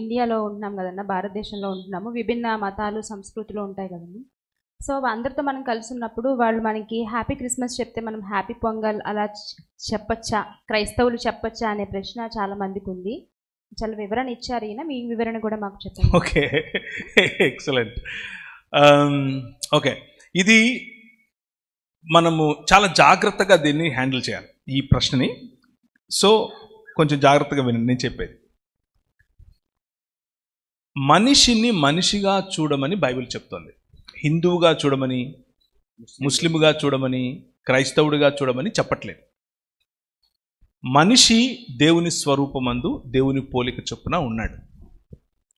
ఇండియాలో ఉంటున్నాం కదన్న, భారతదేశంలో ఉంటున్నాము, విభిన్న మతాలు సంస్కృతులు ఉంటాయి కదండి. సో అందరితో మనం కలిసి ఉన్నప్పుడు వాళ్ళు మనకి హ్యాపీ క్రిస్మస్ చెప్తే మనం హ్యాపీ పొంగల్ అలా చెప్పచ్చా, క్రైస్తవులు చెప్పచ్చా అనే ప్రశ్న చాలా మందికి ఉంది. చాలా వివరణ ఇచ్చారు ఈయన, మీ వివరణ కూడా మాకు చెప్పండి. Okay, excellent. ఓకే, ఇది మనము చాలా జాగ్రత్తగా దీన్ని హ్యాండిల్ చేయాలి ఈ ప్రశ్నని. సో కొంచెం జాగ్రత్తగా వినండి నేను చెప్పేది. మనిషిని మనిషిగా చూడమని బైబిల్ చెప్తుంది. హిందువుగా చూడమని, ముస్లింగా చూడమని, క్రైస్తవుడిగా చూడమని చెప్పట్లేదు. మనిషి దేవుని స్వరూపమందు దేవుని పోలిక చొప్పున ఉన్నాడు.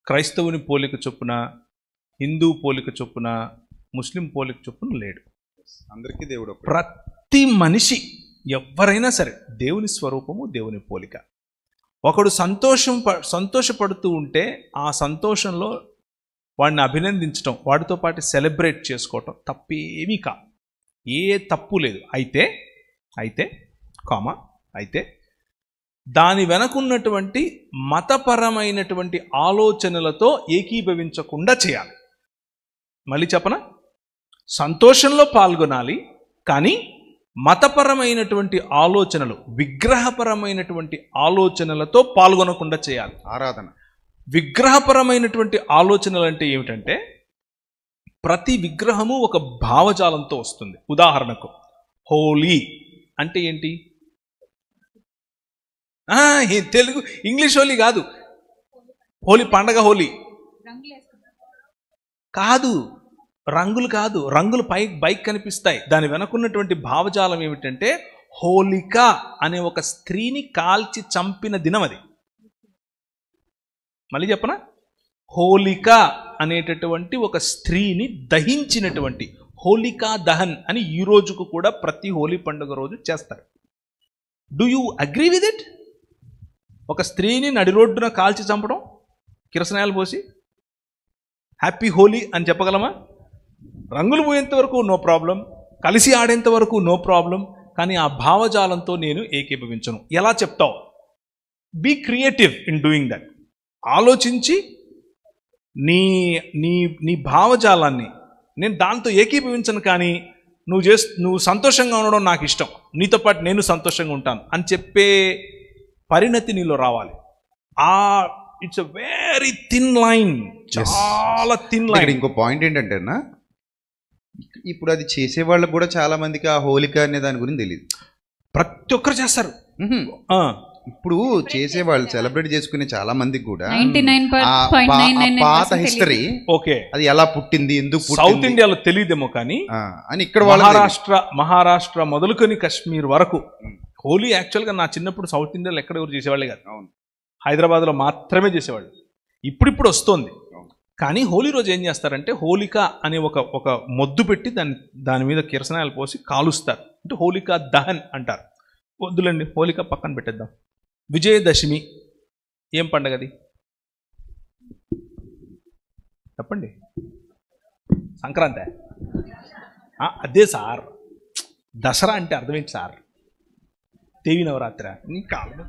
క్రైస్తవుని పోలిక చొప్పున, హిందూ పోలిక చొప్పున, ముస్లిం పోలిక చొప్పున లేడు. అందరికీ దేవుడు ప్రతి మనిషి ఎవరైనా సరే దేవుని స్వరూపము, దేవుని పోలిక. ఒకడు సంతోషపడుతూ ఉంటే ఆ సంతోషంలో వాడిని అభినందించడం, వాడితో పాటు సెలబ్రేట్ చేసుకోవటం తప్పేమీ కా, ఏ తప్పు లేదు. అయితే దాని వెనకున్నటువంటి మతపరమైనటువంటి ఆలోచనలతో ఏకీభవించకుండా చేయాలి. మళ్ళీ చెప్పనా, సంతోషంలో పాల్గొనాలి, కానీ మతపరమైనటువంటి ఆలోచనలు, విగ్రహపరమైనటువంటి ఆలోచనలతో పాల్గొనకుండా చేయాలి. ఆరాధన. విగ్రహపరమైనటువంటి ఆలోచనలు అంటే ఏమిటంటే, ప్రతి విగ్రహము ఒక భావజాలంతో వస్తుంది. ఉదాహరణకు హోలీ అంటే ఏంటి? తెలుగు ఇంగ్లీష్ హోలీ కాదు, హోలీ పండగ. హోలీ కాదు, రంగులు కాదు, రంగులు బైక్ కనిపిస్తాయి. దాని వెనకున్నటువంటి భావజాలం ఏమిటంటే, హోలిక అనే ఒక స్త్రీని కాల్చి చంపిన దినం అది. మళ్ళీ చెప్పనా, హోలిక అనేటటువంటి ఒక స్త్రీని దహించినటువంటి, హోలికా దహన్ అని ఈ రోజుకు కూడా ప్రతి హోలీ పండుగ రోజు చేస్తారు. Do you agree with it? ఒక స్త్రీని నడి రోడ్డున కాల్చి చంపడం, కిరసనాయలు పోసి హ్యాపీ హోలీ అని చెప్పగలమా? రంగులు పోయేంత వరకు నో ప్రాబ్లం, కలిసి ఆడేంత వరకు నో ప్రాబ్లం, కానీ ఆ భావజాలంతో నేను ఏకీభవించను. ఎలా చెప్తావు? Be creative in doing that. ఆలోచించి నీ నీ నీ భావజాలాన్ని, నేను దాంతో ఏకీభవించను, కానీ నువ్వు సంతోషంగా ఉండడం నాకు ఇష్టం, నీతో పాటు నేను సంతోషంగా ఉంటాను అని చెప్పే పరిణతి నీలో రావాలి. It's a very thin line, చాలా థిన్ లైన్. ఇంకో పాయింట్ ఏంటంటేనా, ఇప్పుడు అది చేసే వాళ్ళకు కూడా చాలా మందికి ఆ హోలిక అనే దాని గురించి తెలియదు. ప్రతి ఒక్కరు చేస్తారు. ఇప్పుడు చేసేవాళ్ళు, సెలబ్రేట్ చేసుకునే చాలా మందికి కూడా 99.999% పాత హిస్టరీ, ఓకే, అది ఎలా పుట్టింది, ఎందుకు సౌత్ ఇండియాలో తెలియదేమో, కానీ అని ఇక్కడ మహారాష్ట్ర మొదలుకొని కాశ్మీర్ వరకు హోలీ యాక్చువల్గా నా చిన్నప్పుడు సౌత్ ఇండియాలో ఎక్కడ ఎవరు చేసేవాళ్ళే కాదు. హైదరాబాద్లో మాత్రమే చేసేవాళ్ళు. ఇప్పుడు వస్తుంది. కానీ హోలీ రోజు ఏం చేస్తారంటే, హోలిక అనే ఒక మొద్దు పెట్టి దాని మీద కిరసనాయలు పోసి కాలుస్తారు. అంటే హోలికా దహన్ అంటారు. వద్దులండి, హోలిక పక్కన పెట్టేద్దాం. విజయదశమి ఏం పండగది చెప్పండి? సంక్రాంతి? అదే సార్. దసరా అంటే అర్థమేంటి సార్? దేవి నవరాత్రి. నీ కాలం.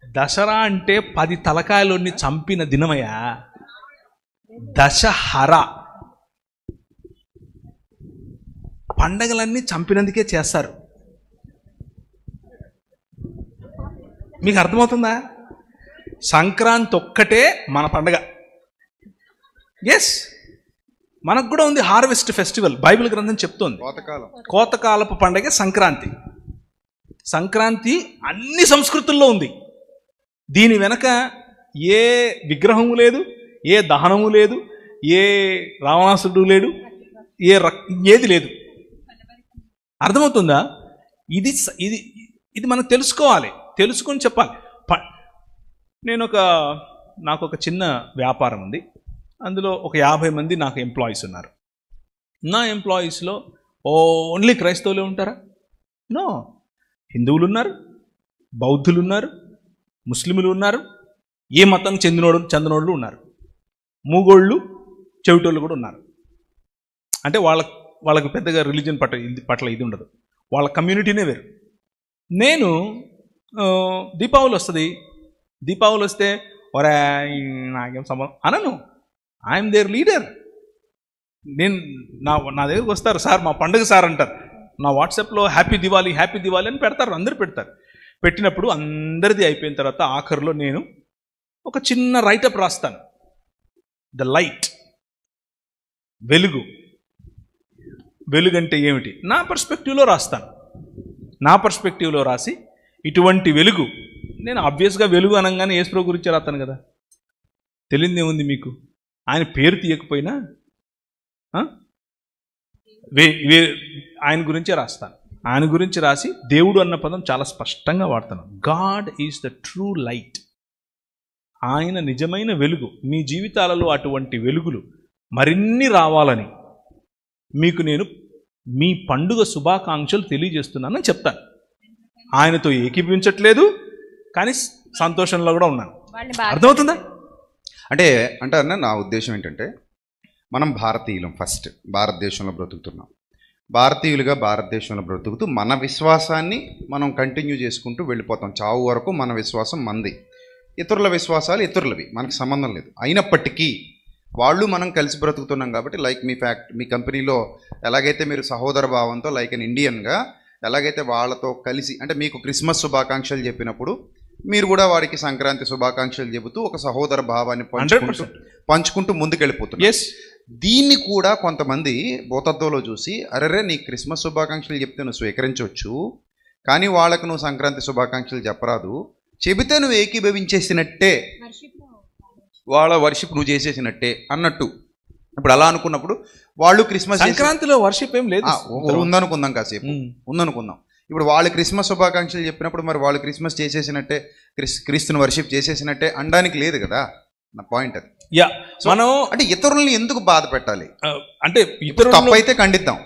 దసరా అంటే 10 తలకాయలోని చంపిన దినమయ్యా. దశహర. పండగలన్నీ చంపినందుకే చేస్తారు. మీకు అర్థమవుతుందా? సంక్రాంతి ఒక్కటే మన పండగ. ఎస్, మనకు కూడా ఉంది హార్వెస్ట్ ఫెస్టివల్. బైబిల్ గ్రంథం చెప్తోంది కోతకాలపు పండగ సంక్రాంతి. సంక్రాంతి అన్ని సంస్కృతుల్లో ఉంది. దీని వెనక ఏ విగ్రహము లేదు, ఏ దహనము లేదు, ఏ రావణాసుడు లేడు, ఏది లేదు. అర్థమవుతుందా? ఇది మనం తెలుసుకోవాలి, తెలుసుకొని చెప్పాలి. నాకు ఒక చిన్న వ్యాపారం ఉంది. అందులో ఒక 50 మంది నాకు ఎంప్లాయీస్ ఉన్నారు. నా ఎంప్లాయీస్లో ఓన్లీ క్రైస్తవులే ఉంటారా? నో, హిందువులు ఉన్నారు, బౌద్ధులు ఉన్నారు, ముస్లింలు ఉన్నారు, ఏ మతం చెందినోళ్ళు ఉన్నారు, మూగోళ్ళు, చెవిటోళ్ళు కూడా ఉన్నారు. అంటే వాళ్ళకు పెద్దగా రిలీజియన్ పట్ల ఇది ఉండదు. వాళ్ళ కమ్యూనిటీనే వేరు. నేను దీపావళి వస్తుంది. దీపావళి వస్తే ఒరే నాకేం సంబంధం అనను. I'm their leader. నేను నా దగ్గరికి వస్తారు, సార్ మా పండుగ సార్ అంటారు. నా వాట్సాప్లో హ్యాపీ దివాళీ అని పెడతారు, అందరు పెడతారు. పెట్టినప్పుడు అందరిది అయిపోయిన తర్వాత ఆఖరిలో నేను ఒక చిన్న రైటప్ రాస్తాను. ద లైట్, వెలుగు అంటే ఏమిటి నా పర్స్పెక్టివ్లో రాస్తాను. నా పర్స్పెక్టివ్లో రాసి ఇటువంటి వెలుగు, నేను ఆబ్వియస్గా వెలుగు అనగానే యేసుప్రభు గురించి రాస్తాను కదా, తెలియదు ఏముంది మీకు. ఆయన పేరు తీయకపోయినా ఆయన గురించే రాస్తాను. ఆయన గురించి రాసి దేవుడు అన్న పదం చాలా స్పష్టంగా వాడతాను. God is the true light. ఆయన నిజమైన వెలుగు. మీ జీవితాలలో అటువంటి వెలుగులు మరిన్ని రావాలని మీకు నేను మీ పండుగ శుభాకాంక్షలు తెలియజేస్తున్నానని చెప్తాను. ఆయనతో ఏకీభవించట్లేదు, కానీ సంతోషంలో కూడా ఉన్నాను. అర్థమవుతుందా? అంటే అన్న నా ఉద్దేశం ఏంటంటే, మనం భారతీయులం, ఫస్ట్ భారతదేశంలో బ్రతుకుతున్నాం. భారతీయులుగా భారతదేశంలో బ్రతుకుతూ మన విశ్వాసాన్ని మనం కంటిన్యూ చేసుకుంటూ వెళ్ళిపోతాం. చావు వరకు మన విశ్వాసం మంది, ఇతరుల విశ్వాసాలు ఇతరులవి, మనకు సంబంధం లేదు. అయినప్పటికీ వాళ్ళు మనం కలిసి బ్రతుకుతున్నాం కాబట్టి, లైక్ మీ కంపెనీలో ఎలాగైతే మీరు సహోదర భావంతో లైక్ అన్ ఇండియన్గా ఎలాగైతే వాళ్ళతో కలిసి, అంటే మీకు క్రిస్మస్ శుభాకాంక్షలు చెప్పినప్పుడు మీరు కూడా వాడికి సంక్రాంతి శుభాకాంక్షలు చెబుతూ ఒక సహోదర భావాన్ని పంచుకుంటూ ముందుకెళ్ళిపోతున్నారు. దీన్ని కూడా కొంతమంది భూతత్వంలో చూసి, అరెరే నీ క్రిస్మస్ శుభాకాంక్షలు చెప్తే నువ్వు స్వీకరించవచ్చు, కానీ వాళ్ళకు నువ్వు సంక్రాంతి శుభాకాంక్షలు చెప్పరాదు, చెబితే నువ్వు ఏకీభవించేసినట్టే, వాళ్ళ వర్షిప్ నువ్వు చేసేసినట్టే అన్నట్టు. ఇప్పుడు అలా అనుకున్నప్పుడు వాళ్ళు క్రిస్మస్, సంక్రాంతిలో వర్షిప్ ఏం లేదు, ఉందనుకుందాం, కాసేపు ఉందనుకుందాం. ఇప్పుడు వాళ్ళు క్రిస్మస్ శుభాకాంక్షలు చెప్పినప్పుడు మరి వాళ్ళు క్రిస్మస్ చేసేసినట్టే, క్రీస్తుని వర్షిప్ చేసేసినట్టే అనడానికి లేదు కదా. నా పాయింట్ అది. మనం అంటే ఇతరుల్ని ఎందుకు బాధ పెట్టాలి? అంటే తప్పైతే ఖండిద్దాం,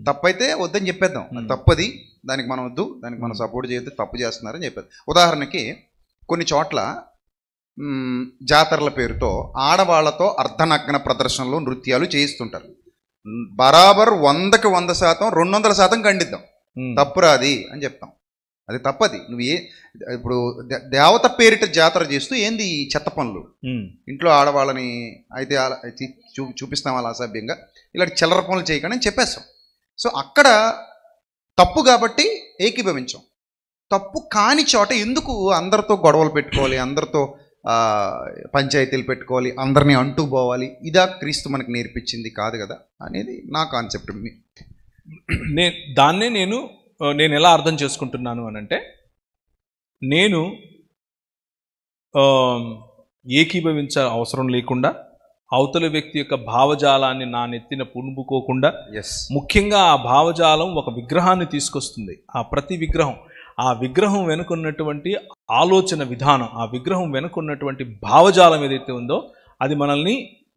తప్పైతే వద్దని చెప్పేద్దాం. తప్పది, దానికి మనం వద్దు, దానికి మనం సపోర్ట్ చేయొద్దు, తప్పు చేస్తున్నారని చెప్పేది. ఉదాహరణకి కొన్ని చోట్ల జాతరల పేరుతో ఆడవాళ్లతో అర్ధనగ్న ప్రదర్శనలు, నృత్యాలు చేయిస్తుంటారు. బరాబర్ 100కి 100%, 200% ఖండిద్దాం. తప్పురాది అని చెప్తాం. అది తప్పది. ఇప్పుడు దేవత పేరిట జాతర చేస్తూ ఏంది ఈ చెత్త పనులు? ఇంట్లో ఆడవాళ్ళని అయితే చూపిస్తాం అలా అసభ్యంగా, ఇలాంటి చిల్లర పనులు చేయకండి అని చెప్పేస్తాం. సో అక్కడ తప్పు కాబట్టి ఏకీభవించాం. తప్పు కాని చోట ఎందుకు అందరితో గొడవలు పెట్టుకోవాలి, అందరితో పంచాయతీలు పెట్టుకోవాలి, అందరినీ అంటూ పోవాలి? ఇదా క్రీస్తు మనకు నేర్పించింది కాదు కదా అనేది నా కాన్సెప్ట్. దాన్నే నేను ఎలా అర్థం చేసుకుంటున్నాను అనంటే, నేను ఏకీభవించ అవసరం లేకుండా, అవతల వ్యక్తి యొక్క భావజాలాన్ని నా నెత్తిన పునుపుకోకుండా, ముఖ్యంగా ఆ భావజాలం ఒక విగ్రహాన్ని తీసుకొస్తుంది. ఆ ప్రతి విగ్రహం, ఆ విగ్రహం వెనుకున్నటువంటి ఆలోచన విధానం, ఆ విగ్రహం వెనుకున్నటువంటి భావజాలం ఏదైతే ఉందో అది మనల్ని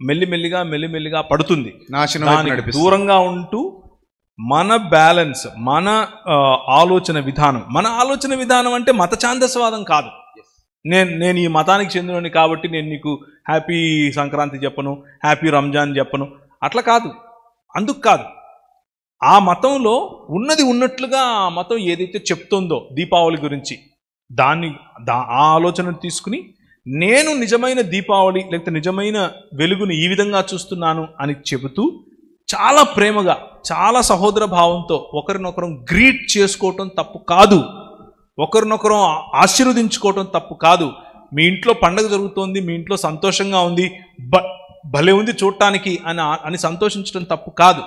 మెల్లిమెల్లిగా పడుతుంది, నాశనానికి దూరంగా ఉంటూ మన బ్యాలెన్స్, మన ఆలోచన విధానం అంటే మత ఛాందస్వాదం కాదు. నేను ఈ మతానికి చెందినని కాబట్టి నేను నీకు హ్యాపీ సంక్రాంతి చెప్పను, హ్యాపీ రంజాన్ చెప్పను, అట్లా కాదు. అందుకు కాదు. ఆ మతంలో ఉన్నది ఉన్నట్లుగా ఆ మతం ఏదైతే చెప్తుందో దీపావళి గురించి, ఆ ఆలోచనను తీసుకుని నేను నిజమైన దీపావళి లేకపోతే నిజమైన వెలుగుని ఈ విధంగా చూస్తున్నాను అని చెబుతూ, చాలా ప్రేమగా, చాలా సహోదర భావంతో ఒకరినొకరం గ్రీట్ చేసుకోవటం తప్పు కాదు, ఒకరినొకరం ఆశీర్వదించుకోవటం తప్పు కాదు. మీ ఇంట్లో పండగ జరుగుతోంది, మీ ఇంట్లో సంతోషంగా ఉంది, భలే ఉంది చూడటానికి అని సంతోషించడం తప్పు కాదు.